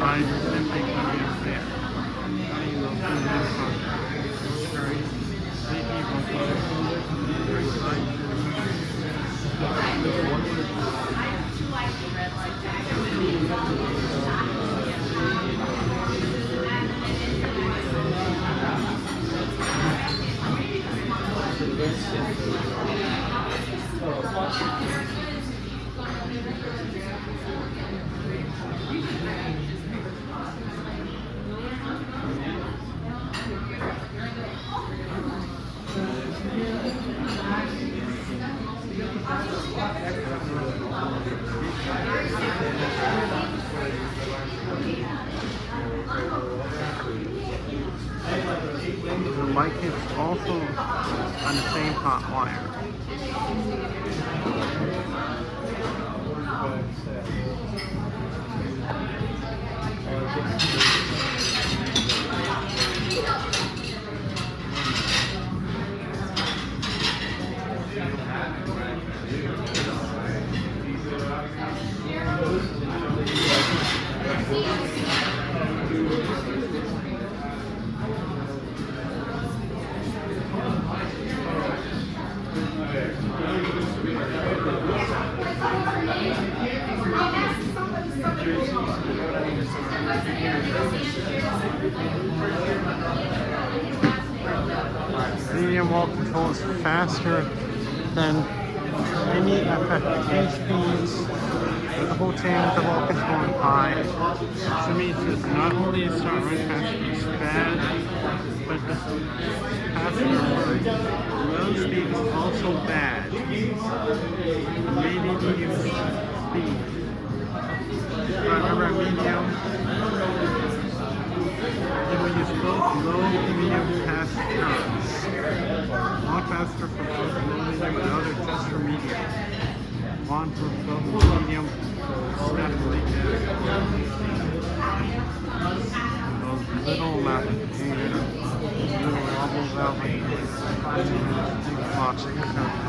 simply coming up there. How do you go through this one? Very sleepy, very the mic is also on the same hot wire. Medium wall control is faster than any FFT speeds. The whole thing with the wall control is high. So it means that not only is start run fast speed bad, but the passenger low speed is also bad. Medium speed. Remember medium? Then we use both low and medium fast turns. One faster for both low medium and the other just for medium. One for both medium is definitely good. Those little navigators, little wobbles out like this. Big box that you're coming.